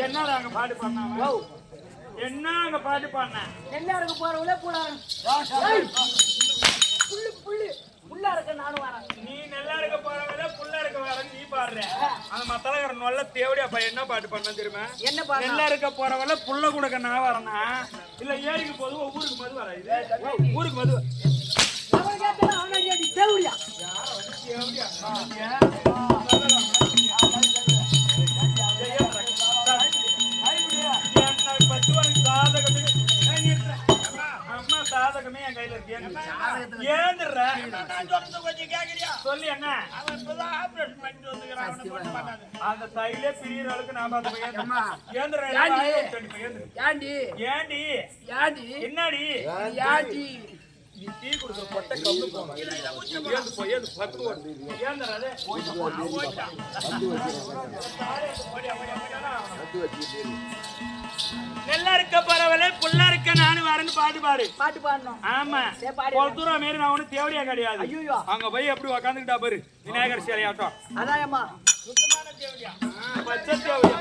என்ன அங்க பாட்டு பண்ணாங்க? என்ன அங்க பாட்டு பண்ண? எல்லாருக்கும் போறவங்களே கூடாது. புல்லு புல்லு புல்லா இருக்க நானும் வரேன். நீ நல்லா இருக்க போறவங்க புள்ள இருக்க வர நீ பாடுற. அந்த மத்தலகர நல்ல தேவடியா பையன் என்ன பாட்டு பண்ண தெரியுமா? என்ன பாட்டு? நல்லா இருக்க போறவங்க புள்ள கொடுக்க நான் வரேனா இல்ல ஏரிக்கு போது ஊருக்கு மது வர இது ஊருக்கு மது அவன் கேட்டா அவனே நீ தேவடியா தேவடியா சாதகமே என் கையில இருக்கு. ஏந்துற கொஞ்சம் கேக்குறியா சொல்லி என்ன அவன் இப்பதான் ஆபரேஷன் பண்ணிட்டு வந்துக்கிறான். அந்த தையிலே பிரியிற அளவுக்கு நான் பார்த்து ஏந்துற ஏண்டி ஏண்டி ஏண்டி என்னடி ஏண்டி நீ டீ குடுக்குற பொட்டை கம்பு போவாங்க. ஏந்து போய் ஏந்து பத்து ஓடு ஏந்துறாதே நல்லா இருக்க பரவல புள்ள இருக்க நானும் வரேன்னு பாட்டு பாடணும். ஆமா தூரம் மாரி நான் ஒண்ணு தேவடியா கிடையாது. அங்க போய் எப்படி உக்காந்துக்கிட்டா பாரு விநாயகர் சிலையாட்டம். அதாயம்மா சுத்தமான தேவடியா பச்சை தேவடியா.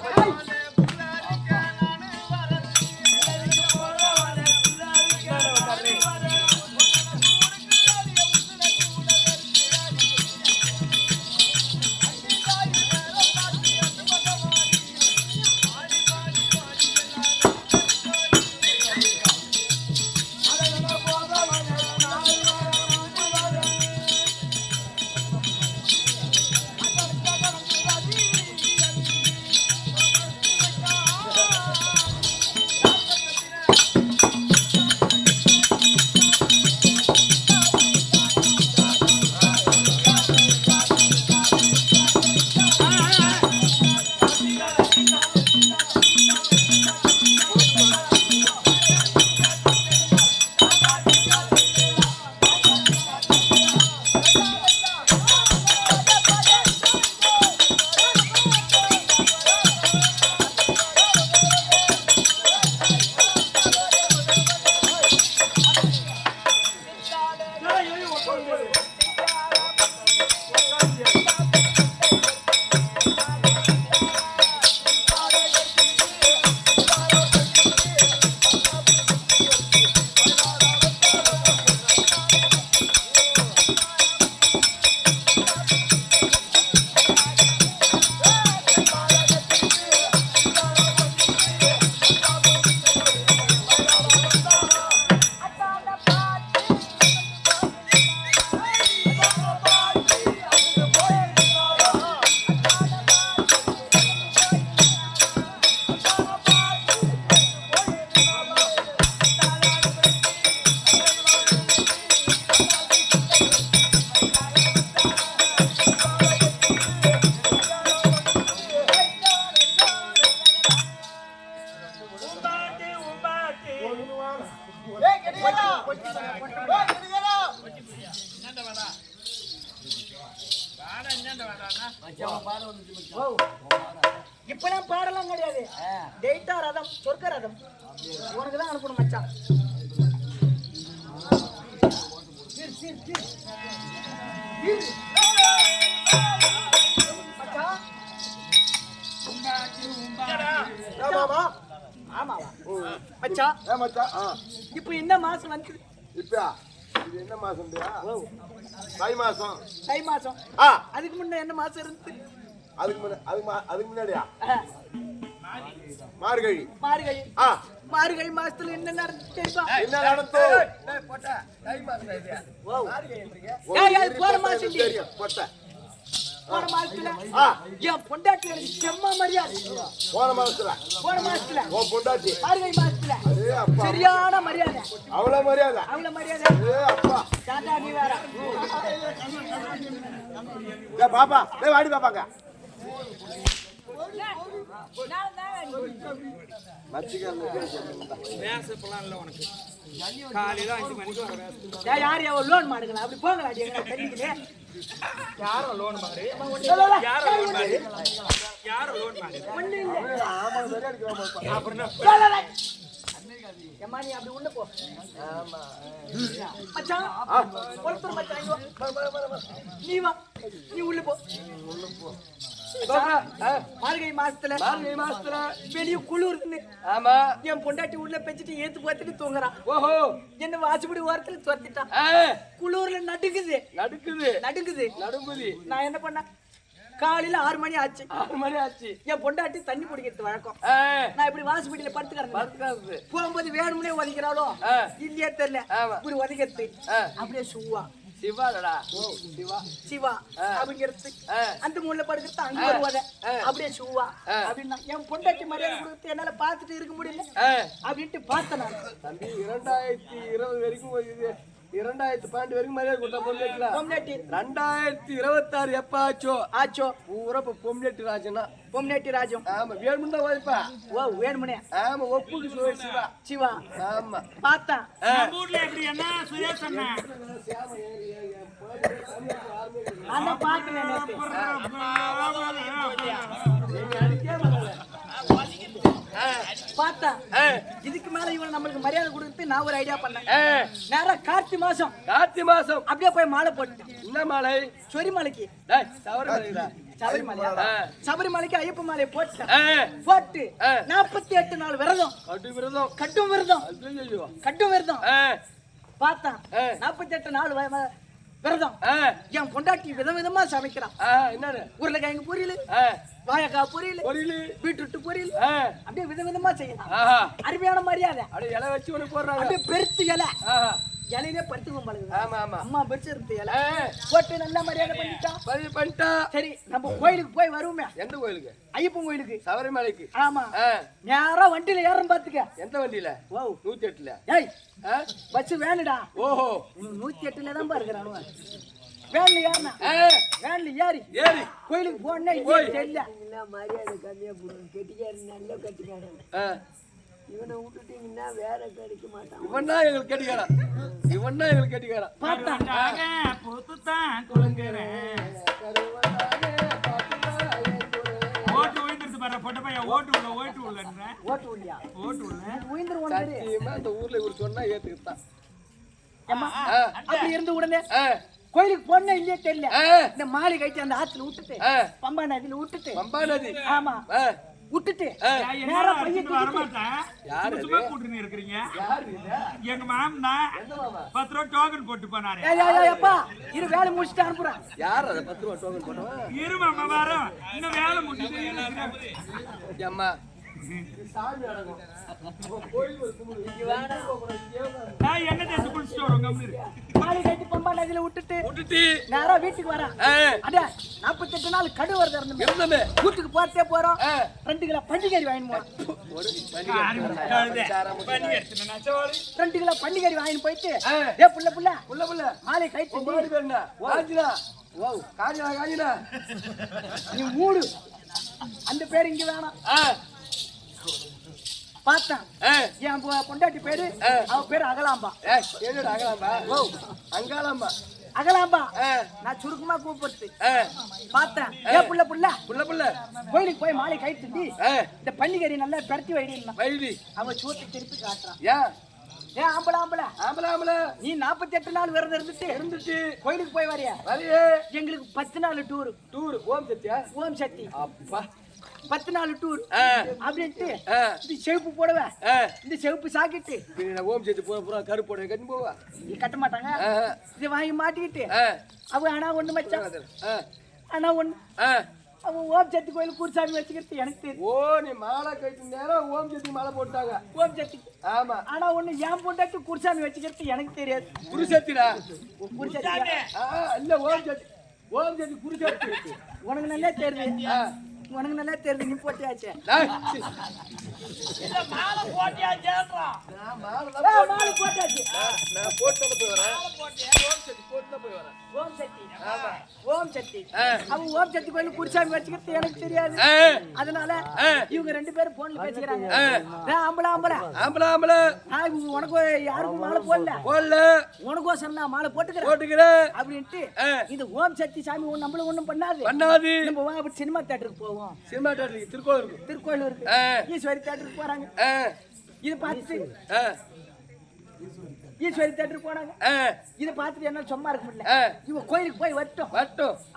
இப்பெல்லாம் பாடலாம் கிடையாது. டெய்ட்டா ரதம் சொர்க்க ரதம் உனக்கு தான் அனுப்பணும் மச்சான். இப்ப என்ன மாசம் வந்து இது என்ன மாசம்? தை மாசம். தை மாசம். அதுக்கு முன்ன என்ன மாசம் இருந்து? அதுக்கு முன்னாடியா மார்கழி. மார்கழி. மார்கழி மாசத்துல என்ன நடந்துச்சு? என்ன நடந்தது? போற மாசம் தெரியும். போன மாசத்துல என் பொண்டாட்டி எனக்கு செம்ம மரியாதை. போன மாசத்துல உன் பொண்டாட்டி மார்கழி மாசத்துல சரியான மரியாதை. அவ்வளவு மரியாதை. அப்பா தாத்தா நீ வேற பாப்பா வாடி பாப்பாங்க யார் லோன் மாடுங்களா? அப்படி போங்களா? யாரும் லோன் மாறு ஏமா நீ அப்படி உள்ள போ. மச்சான் ஒருத்தர் மச்சான் நீ வா, நீ உள்ள போ. மார்கழி மாசத்துல வெளிய குளிருதுன்னு ஆமா என் பொண்டாட்டி உள்ள பெஞ்சிட்டு ஏத்து பார்த்துட்டு தூங்குறான். ஓஹோ என்ன வாசப்படி ஓரத்துல துரத்திட்டான். குளிர்ல நடுங்குது. நடுங்குது. நான் என்ன பண்ண, காலையில 6 மணி ஆச்சு. 6 மணி ஆச்சு. என் பொண்டாட்டி தண்ணி குடிக்கிறது வழக்கம். நான் இப்படி வாசப்படியில படுத்துக்கிறேன். போகும்போது வேணும்னே ஒதுக்கிறாளோ இல்லையே தெரியல. இப்படி ஒதுக்கிறது அப்படியே சிவாடா சிவா அப்படிங்கிறது அந்த மூலைல படுக்கிறது அங்க வருவாத அப்படியே சுவா அப்படின்னா என் பொண்டாட்டி மரியாதை கொடுத்து என்னால பாத்துட்டு இருக்க முடியல அப்படின்ட்டு பார்த்தேன் நான். தம்பி 2020 வரைக்கும் 2012 வரைக்கும் மரியாதை கொடுத்தா பொம்னேட்டி 2026 எப்ப ஆச்சோ பூரா பொம்னேட்டி ராஜனா பொம்னேட்டி ராஜம். ஆமா வேணும்னா ஓய்ப்பா. ஓ வேணுமனே. ஆமா ஒப்புக்கு சிவா. ஆமா பார்த்தா நம்ம ஊர்ல எப்படி என்ன சுரேஷ் அண்ணா அண்ணா பாக்கல நேத்து பார்த்தா இதுக்கு மேல இவன் நம்மளுக்கு மரியாதை கொடுத்து நான் ஒரு ஐடியா பண்ணேன். நேரா கார்த்தி மாசம் அப்படியே போய் மாலை போட்டு. என்ன மாலை? சொரிமலைக்கு சபரிமலைக்கு ஐயப்ப மாலையை போட்டு 48 நாள் விரதம். கட்டும் விரதம் பார்த்தா 48 நாள் விரதம். என் பொண்டாட்டி விதவிதமா சமைக்கிறான். என்னது? உருளைக்கிழங்கு பொரியல், வாழைக்காய் பொரியல், பீட்ரூட் பொரியல், அப்படியே விதவிதமா செய்யலாம். அருமையான மரியாதை. அப்படியே இலை வச்சு ஒண்ணு போடுறாங்க. அப்படியே பெருத்து இலையிலே படுத்துக்கும் பழகுது. ஆமா அம்மா பெருத்து இலை போட்டு நல்லா மரியாதை பண்ணிட்டா. சரி நம்ம கோயிலுக்கு போய் வருவோமே. எந்த கோயிலுக்கு? ஐயப்பன் கோயிலுக்கு, சபரிமலைக்கு. ஆமா. நேரா வண்டியில ஏறணும் பாத்துக்க. எந்த வண்டியில? 108ல. ஏய் பஸ் வேணுடா. ஓஹோ 108ல தான் பாருக்கிறான். வேன்ல ஏறினா வேன்ல ஏறி கோயிலுக்கு போனா தெரியல. மரியாதை கம்மியா போடுங்க. கெட்டிக்காரு நல்லா கட்டிக்காரன். இவனை விட்டுட்டீங்கன்னா வேற கிடைக்க மாட்டான். இவன்னா எங்களுக்கு கெட்டிக்காரன். பார்த்தாங்க பொத்துத்தான் குளங்குறேன். ஓட்டு உயிர்ந்துட்டு பாரு பொட்ட பையன். ஓட்டு உள்ள சத்தியமா இந்த ஊர்ல இவர் சொன்னா ஏத்துக்கிட்டான். அப்படி இருந்து உடனே கோயிலுக்கு போனா இல்லையே தெரியல. இந்த மாலை கட்டி அந்த ஆத்துல விட்டுட்டு பம்பா நதியில விட்டுட்டு ஆமா விட்டுட்டு நேரா பையன் சும்மா கூட்டுன்னு இருக்கிறீங்க. எங்க மாமனா 10 ரூபா டோக்கன் போட்டு போனாரு. அப்பா இரு வேலை முடிச்சுட்டு அனுப்புறேன். யார் அத 10 ரூபா டோக்கன் போட்டோம்? இரு மாமா வரோம். இன்னும் வேலை முடிச்சுட்டு அம்மா என்ன தேசம் குளிச்சுட்டு வரோம். மாலை கட்டி பம்பா நதியில விட்டுட்டு நேரா வீட்டுக்கு வரேன். அட 48 நாள் கடு வருது இருந்தமே. வீட்டுக்கு போறதே போறோம். 2 கிலோ பண்டிகரி வாங்கி போறோம். 2 கிலோ பண்டிகரி வாங்கி போயிட்டு ஏ புள்ள மாலை கட்டி நீ மூடு. அந்த பேர் இங்க வேணாம். பார்த்தேன் என் பொண்டாட்டி பேரு அவ பேரு அகலாம்பா. அகலாம்பா நான் சுருக்கமா கூப்பிடுறது. பார்த்தேன் ஏ புள்ள கோயிலுக்கு போய் மாலை கைட்டு இந்த பண்டிகரி நல்லா பரட்டி வைடி. அவன் சூட்டு திருப்பி காட்டுறான். ஏன் ஆம்பளை நீ 48 நாள் விரதம் இருந்துட்டு கோயிலுக்கு போய் வரியா? எங்களுக்கு 10 நாள் டூர். ஓம் சக்தி அப்பா 10 நாள் டூர் அப்படின்ட்டு இந்த செவுப்பு போடுவேன். இந்த செவுப்பு சாக்கிட்டு ஓம் சக்தி போற கருப்பு போட கட்டி போவா. கட்ட மாட்டாங்க. இதை வாங்கி மாட்டிக்கிட்டு அவ ஆனா ஒண்ணு மச்சான். ஆனா ஒண்ணு அவன் ஓம் சக்தி கோயில் குருசாமி வச்சுக்கிறது எனக்கு தெரியும். ஓ நீ மாலை கட்டி நேரம் ஓம் சக்தி மாலை போட்டாங்க. ஓம் சக்தி ஆமா. ஆனா ஒண்ணு ஏன் போட்டாட்டு குருசாமி வச்சுக்கிறது எனக்கு தெரியாது. குருசக்திடா. குருசக்தி இல்ல ஓம் சக்தி குருசக்தி உனக்கு நல்லா தெரியுது. நீ போட்டியாச்சு. மாலை போட்டியாச்சேன்றா. மாலை போட்டாச்சு. நான் போட்டு போய் வரேன். போட்டு போய் வரேன். ஓம் சக்தி ஆமா ஓம் சக்தி அவன் ஓம் சக்தி கோயில் குருசாமி வச்சுக்கிறது எனக்கு தெரியாது. அதனால இவங்க 2 பேரும் போன்ல பேசிக்கிறாங்க. ஆம்பளை உனக்கு யாருக்கும் மாலை போடல உனக்கோசரம் நான் மாலை போட்டுக்கிறேன் அப்படின்ட்டு இந்த ஓம் சக்தி சாமி நம்மளும் ஒண்ணும் பண்ணாது. நம்ம வா அப்படி சினிமா தியேட்டருக்கு போவோம். சினிமா தியேட்டருக்கு திருக்கோயிலூருக்கு ஈஸ்வரி தியேட்டருக்கு போறாங்க. இது பார்த்துட்டு ஈஸ்வரி தேட்டருக்கு போனாங்க இதை பார்த்துட்டு என்ன சும்மா இருக்க முடியல இவன் கோயிலுக்கு போய் வரட்டும்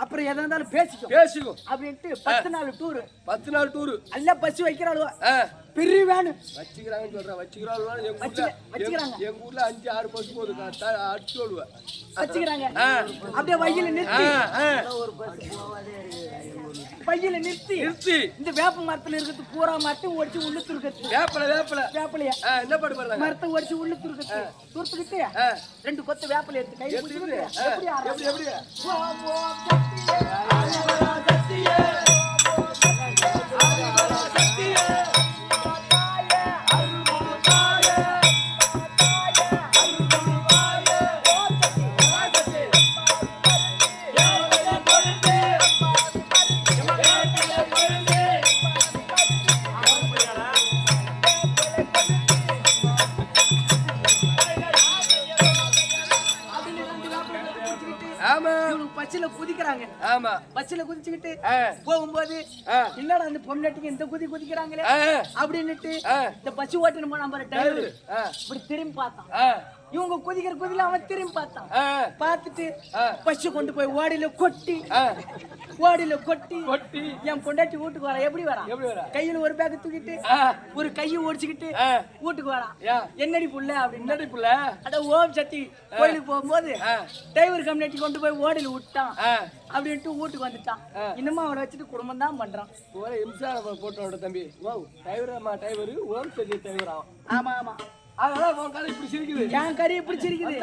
அப்புறம் எதா இருந்தாலும் பேசிக்கும் அப்படின்ட்டு 10 நாள் டூரு 10 நாள் டூரு எல்லாம் பஸ் வைக்கிறாளுவா பெரிய வேனு வச்சுக்கிறாங்கன்னு சொல்றேன் வச்சுக்கிறாங்க எங்க ஊர்ல 5-6 பஸ் போகுது அடிச்சு சொல்லுவேன் வச்சுக்கிறாங்க அப்படியே வயல நிறுத்தி இந்த வேப்ப மரத்துல இருக்கிறது பூரா மரத்தை ஒடிச்சு உள்ள துருக்கிறது வேப்பலையா என்ன பாடு பண்ணலாம் மரத்தை ஒடிச்சு உள்ள துருத்துக்கிட்டு 2 கொத்து வேப்பலை எடுத்து கையில பிடிச்சிட்டு எப்படி பச்சில குதிக்கிறாங்க பச்சில குதிச்சுக்கிட்டு போகும்போது என்னடா அந்த பொண்ணாட்டிக்கு இந்த குதிக்கிறாங்களே அப்படின்னுட்டு இந்த பஸ் ஓட்டின போன நம்பர் டிரைவர் இப்படி திரும்பி பார்த்தான் இவங்க குதிக்கிற குதில அவன் திரும்பி பார்த்தான் பார்த்துட்டு பஸ் கொண்டு போய் ஓடியில கொட்டி என் பொண்டாட்டி வீட்டுக்கு வரா எப்படி வரா கையில ஒரு பேக் தூக்கிட்டு ஒரு கையை ஓடிச்சுக்கிட்டு வீட்டுக்கு வரான் என்னடி புள்ள அப்படின்னு அட ஓம் சக்தி கோயிலுக்கு போகும்போது டிரைவர் கம்யூனிட்டி கொண்டு போய் ஓடியில விட்டான் அப்படின்ட்டு வீட்டுக்கு வந்துட்டான் இன்னமும் அவனை வச்சுட்டு குடும்பம் தான் பண்றான் போட்டோட தம்பி டிரைவர் ஓம் சக்தி டிரைவர் ஆமா அதெல்லாம் உன் கதை இப்படி சிரிக்குது என் கறி இப்படி சிரிக்குது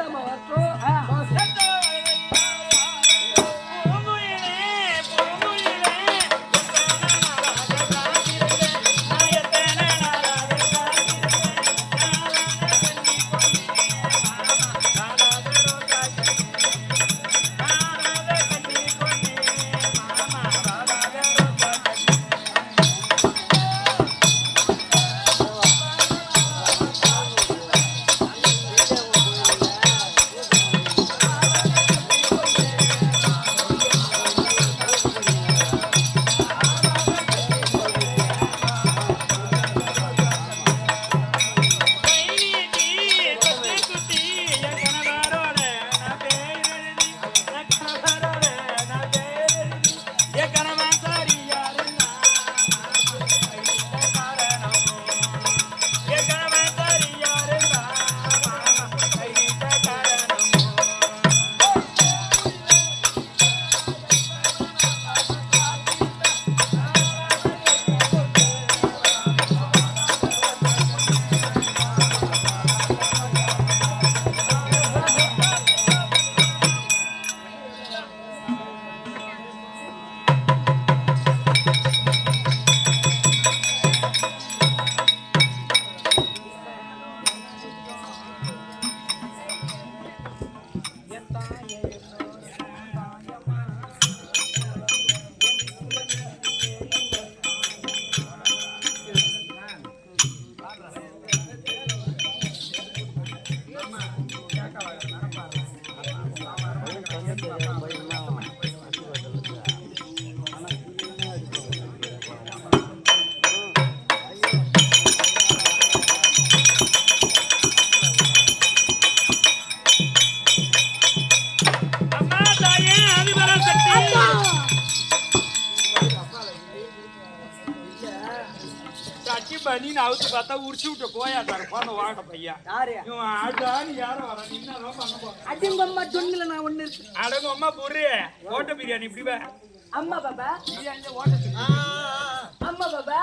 நீ அவுத்து பார்த்தா உரிச்சு விட்ட கோயாட்டாரு போன வாட பையா இவன் ஆட்டான்னு யாரும் வர நின்னாதான் பண்ண போறேன் அடிங்கம்மா சொன்னல நான் ஒண்ணு இருக்கு அடங்கம்மா புரி ஓட்ட பிரியாணி இப்படி அம்மா பாபா பிரியாணி ஓட்ட அம்மா பாபா